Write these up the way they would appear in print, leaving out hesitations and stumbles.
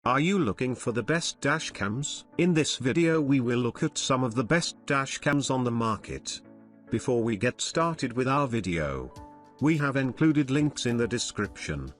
Are you looking for the best dash cams? In this video we will look at some of the best dash cams on the market. Before we get started with our video, we have included links in the description.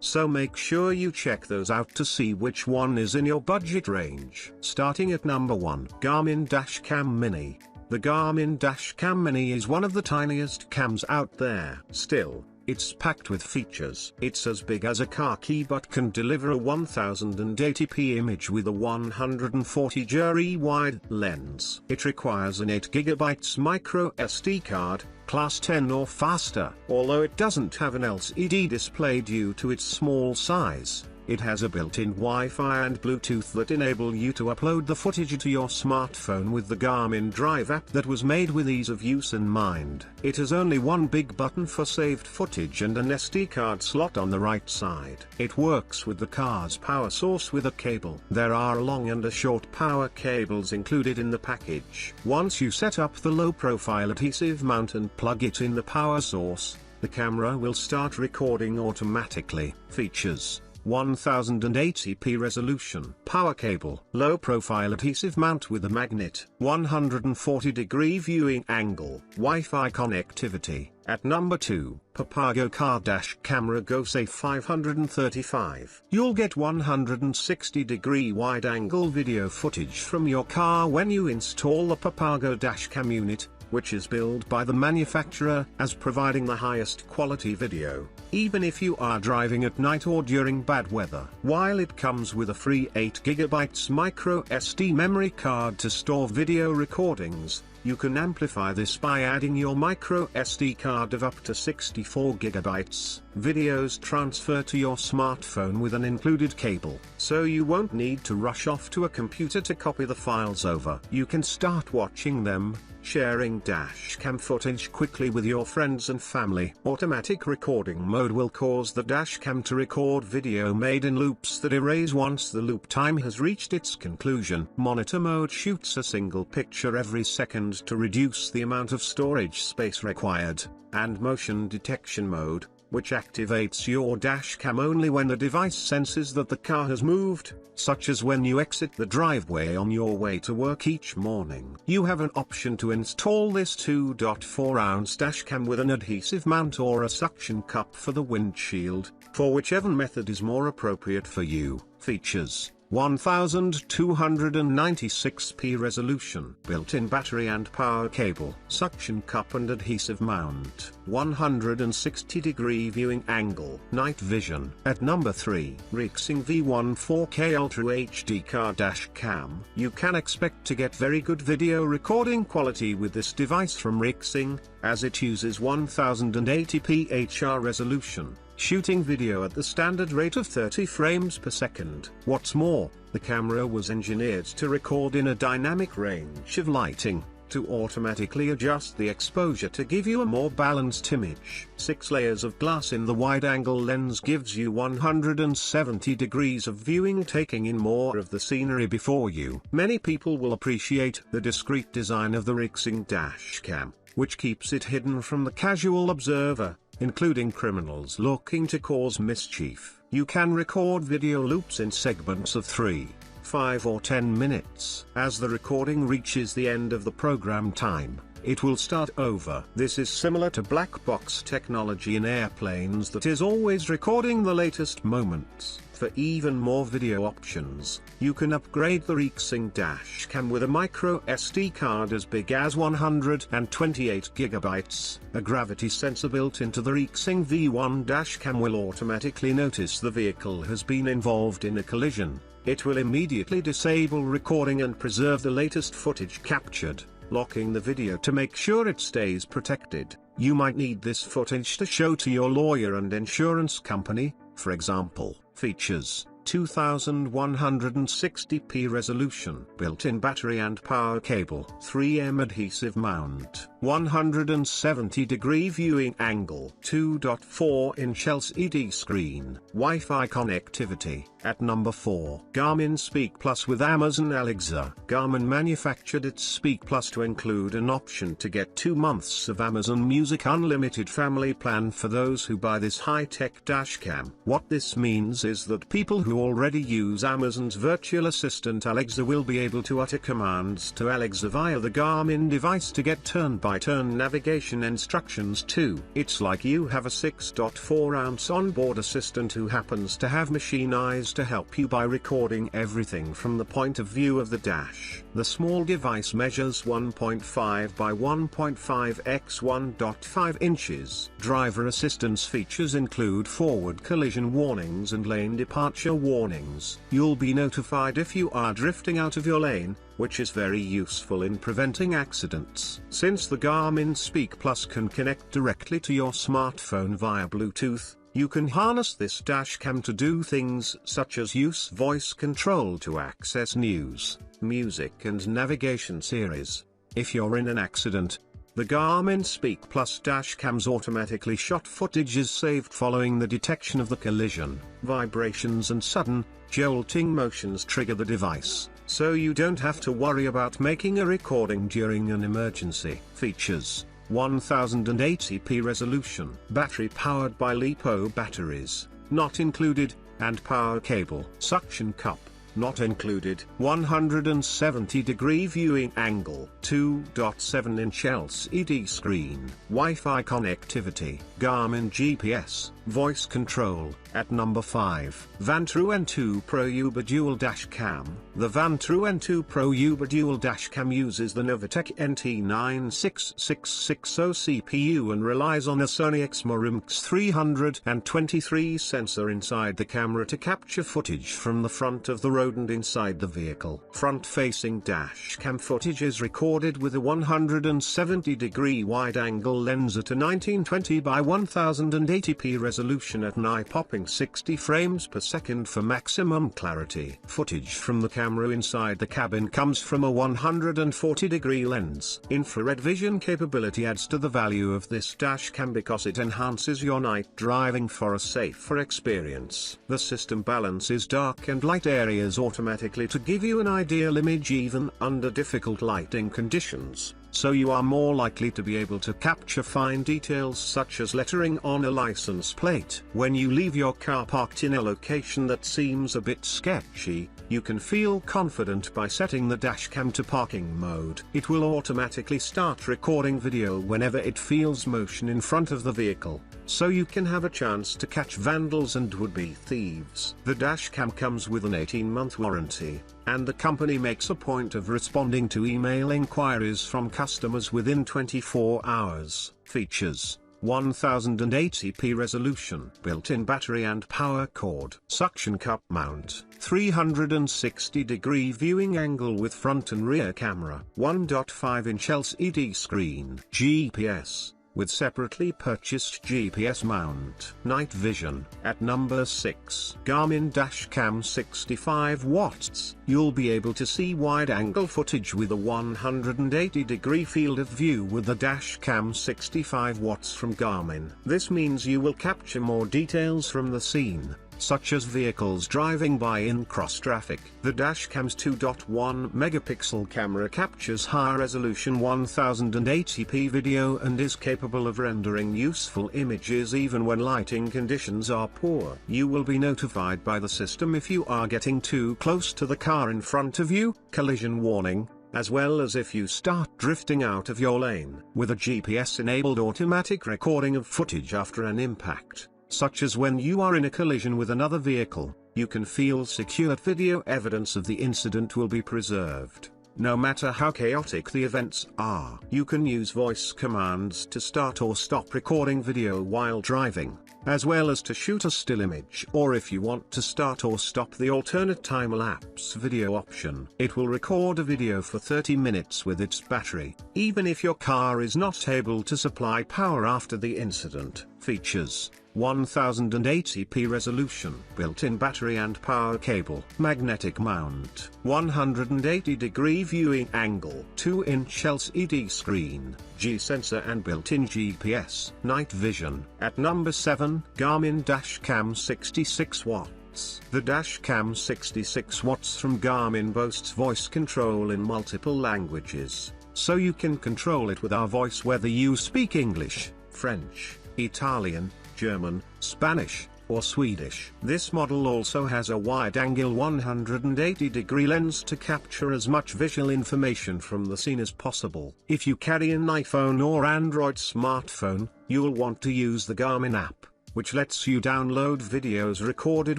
So make sure you check those out to see which one is in your budget range. Starting at number 1, Garmin Dash Cam Mini. The Garmin Dash Cam Mini is one of the tiniest cams out there. Still, it's packed with features. It's as big as a car key but can deliver a 1080p image with a 140mm wide lens. It requires an 8GB micro SD card, class 10 or faster. Although it doesn't have an LCD display due to its small size, it has a built-in Wi-Fi and Bluetooth that enable you to upload the footage to your smartphone with the Garmin Drive app that was made with ease of use in mind. It has only one big button for saved footage and an SD card slot on the right side. It works with the car's power source with a cable. There are a long and a short power cables included in the package. Once you set up the low-profile adhesive mount and plug it in the power source, the camera will start recording automatically. Features: 1080p resolution, power cable, low profile adhesive mount with a magnet, 140-degree viewing angle, Wi-Fi connectivity. At number 2, PAPAGO Car Dash Camera GoSafe 535. You'll get 160-degree wide-angle video footage from your car when you install the PAPAGO Dash Cam unit, which is billed by the manufacturer as providing the highest quality video, even if you are driving at night or during bad weather. While it comes with a free 8GB micro SD memory card to store video recordings, you can amplify this by adding your micro SD card of up to 64GB. Videos transfer to your smartphone with an included cable, so you won't need to rush off to a computer to copy the files over. You can start watching them, sharing dashcam footage quickly with your friends and family. Automatic recording mode will cause the dashcam to record video made in loops that erase once the loop time has reached its conclusion. Monitor mode shoots a single picture every second to reduce the amount of storage space required, and motion detection mode, which activates your dashcam only when the device senses that the car has moved, such as when you exit the driveway on your way to work each morning. You have an option to install this 2.4-ounce dashcam with an adhesive mount or a suction cup for the windshield, for whichever method is more appropriate for you. Features: 1296p resolution, built-in battery and power cable, suction cup and adhesive mount, 160-degree viewing angle, night vision. At number 3, Rixing V1 4K Ultra HD Car Dash Cam. You can expect to get very good video recording quality with this device from Rixing, as it uses 1080p HR resolution, shooting video at the standard rate of 30 frames per second. What's more, the camera was engineered to record in a dynamic range of lighting, to automatically adjust the exposure to give you a more balanced image. 6 layers of glass in the wide-angle lens gives you 170 degrees of viewing, taking in more of the scenery before you. Many people will appreciate the discreet design of the Rixing Dash Cam, which keeps it hidden from the casual observer, including criminals looking to cause mischief. You can record video loops in segments of 3, 5 or 10 minutes. As the recording reaches the end of the program time, it will start over. This is similar to black box technology in airplanes that is always recording the latest moments. For even more video options, you can upgrade the Rixing Dashcam with a micro SD card as big as 128GB. A gravity sensor built into the Rixing V1 Dashcam will automatically notice the vehicle has been involved in a collision. It will immediately disable recording and preserve the latest footage captured, locking the video to make sure it stays protected. You might need this footage to show to your lawyer and insurance company, for example. Features: 2160p resolution, built-in battery and power cable, 3M adhesive mount, 170-degree viewing angle, 2.4-inch LCD screen, Wi-Fi connectivity. At number 4, Garmin Speak Plus with Amazon Alexa. Garmin manufactured its Speak Plus to include an option to get 2 months of Amazon Music Unlimited family plan for those who buy this high-tech dashcam. What this means is that people who who already use Amazon's virtual assistant Alexa will be able to utter commands to Alexa via the Garmin device to get turn-by-turn navigation instructions too. It's like you have a 6.4-ounce onboard assistant who happens to have machine eyes to help you by recording everything from the point of view of the dash. The small device measures 1.5 by 1.5 x 1.5 inches. Driver assistance features include forward collision warnings and lane departure warnings. You'll be notified if you are drifting out of your lane, which is very useful in preventing accidents. Since the Garmin Speak Plus can connect directly to your smartphone via Bluetooth, you can harness this dash cam to do things such as use voice control to access news, music and navigation series. If you're in an accident, the Garmin Speak Plus dash cam's automatically shot footage is saved following the detection of the collision. Vibrations and sudden, jolting motions trigger the device, so you don't have to worry about making a recording during an emergency. Features: 1080p resolution, battery powered by LiPo batteries, not included, and power cable. Suction cup, not included. 170-degree viewing angle, 2.7-inch LCD screen, Wi-Fi connectivity, Garmin GPS, voice control. At number 5, Vantrue N2 Pro Uber Dual Dash Cam. The Vantrue N2 Pro Uber Dual Dash Cam uses the Novatech NT96660 CPU and relies on a Sony XMRMX 323 sensor inside the camera to capture footage from the front of the road and inside the vehicle. Front-facing dash cam footage is recorded with a 170-degree wide-angle lens at a 1920 by 1080p resolution at an eye-popping 60 frames per second for maximum clarity. Footage from the camera inside the cabin comes from a 140-degree lens. Infrared vision capability adds to the value of this dash cam because it enhances your night driving for a safer experience. The system balances dark and light areas automatically to give you an ideal image even under difficult lighting conditions, so you are more likely to be able to capture fine details such as lettering on a license plate. When you leave your car parked in a location that seems a bit sketchy, you can feel confident by setting the dashcam to parking mode. It will automatically start recording video whenever it feels motion in front of the vehicle, so you can have a chance to catch vandals and would-be thieves. The dashcam comes with an 18-month warranty, and the company makes a point of responding to email inquiries from customers within 24 hours. Features: 1080p resolution, built-in battery and power cord, suction cup mount, 360-degree viewing angle with front and rear camera, 1.5-inch LCD screen, GPS, with separately purchased GPS mount. Night vision. At number 6, Garmin Dash Cam 65 watts. You'll be able to see wide-angle footage with a 180-degree field of view with the Dash Cam 65 watts from Garmin. This means you will capture more details from the scene, such as vehicles driving by in cross traffic. The dashcam's 2.1 megapixel camera captures high-resolution 1080p video and is capable of rendering useful images even when lighting conditions are poor. You will be notified by the system if you are getting too close to the car in front of you, collision warning, as well as if you start drifting out of your lane. With a GPS-enabled automatic recording of footage after an impact, such as when you are in a collision with another vehicle, you can feel secure that video evidence of the incident will be preserved, no matter how chaotic the events are. You can use voice commands to start or stop recording video while driving, as well as to shoot a still image, or if you want to start or stop the alternate time-lapse video option. It will record a video for 30 minutes with its battery, even if your car is not able to supply power after the incident. Features: 1080p resolution, built-in battery and power cable, magnetic mount, 180-degree viewing angle, 2-inch LCD screen, G-sensor and built-in GPS. Night vision. At number 7, Garmin Dash Cam 66 watts. The Dash Cam 66 watts from Garmin boasts voice control in multiple languages, so you can control it with our voice whether you speak English, French, Italian, German, Spanish, or Swedish. This model also has a wide-angle 180-degree lens to capture as much visual information from the scene as possible. If you carry an iPhone or Android smartphone, you'll want to use the Garmin app, which lets you download videos recorded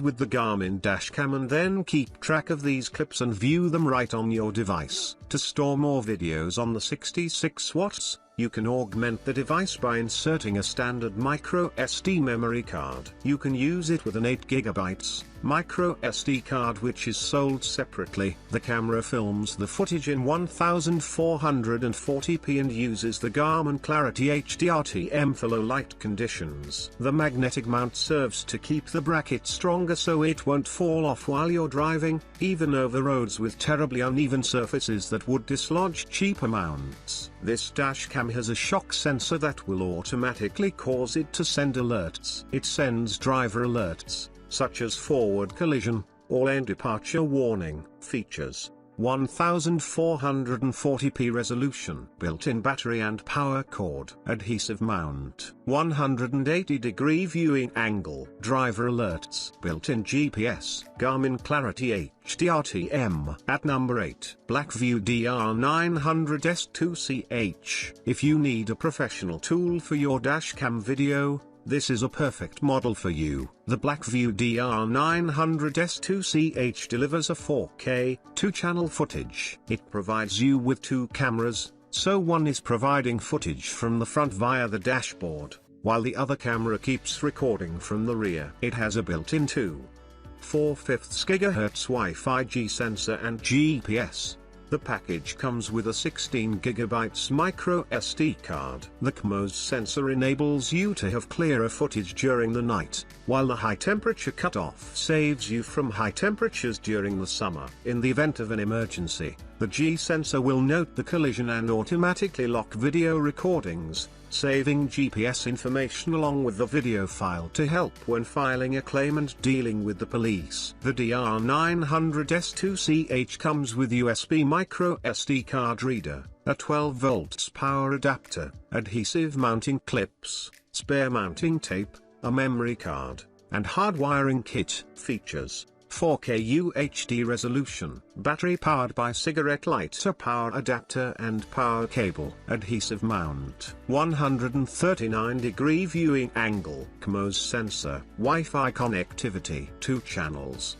with the Garmin Dash Cam and then keep track of these clips and view them right on your device. To store more videos on the 66 watts, you can augment the device by inserting a standard micro SD memory card. You can use it with an 8GB micro SD card which is sold separately. The camera films the footage in 1440p and uses the Garmin Clarity HDR-TM for low light conditions. The magnetic mount serves to keep the bracket stronger so it won't fall off while you're driving, even over roads with terribly uneven surfaces that would dislodge cheaper mounts. This dash cam has a shock sensor that will automatically cause it to send alerts. It sends driver alerts, such as forward collision, or lane departure warning. Features: 1440p resolution, built-in battery and power cord, adhesive mount, 180-degree viewing angle, driver alerts, built-in GPS, Garmin Clarity HDR-TM. At number 8, Blackvue DR900S-2CH. If you need a professional tool for your dashcam video, this is a perfect model for you. The Blackvue DR900S-2CH delivers a 4K, 2-channel footage. It provides you with 2 cameras, so one is providing footage from the front via the dashboard, while the other camera keeps recording from the rear. It has a built-in 2.4 GHz Wi-Fi G sensor and GPS. The package comes with a 16GB micro SD card. The CMOS sensor enables you to have clearer footage during the night, while the high temperature cutoff saves you from high temperatures during the summer. In the event of an emergency, the G sensor will note the collision and automatically lock video recordings, saving GPS information along with the video file to help when filing a claim and dealing with the police. The DR900S-2CH comes with USB micro SD card reader, a 12 volts power adapter, adhesive mounting clips, spare mounting tape, a memory card, and hard wiring kit. Features: 4K UHD resolution, battery powered by cigarette lighter, power adapter and power cable, adhesive mount, 139-degree viewing angle, CMOS sensor, Wi-Fi connectivity, 2 channels.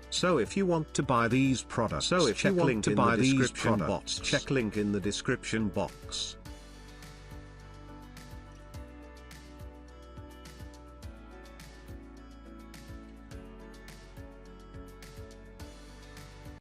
So if you want to buy these products, check link in the description box.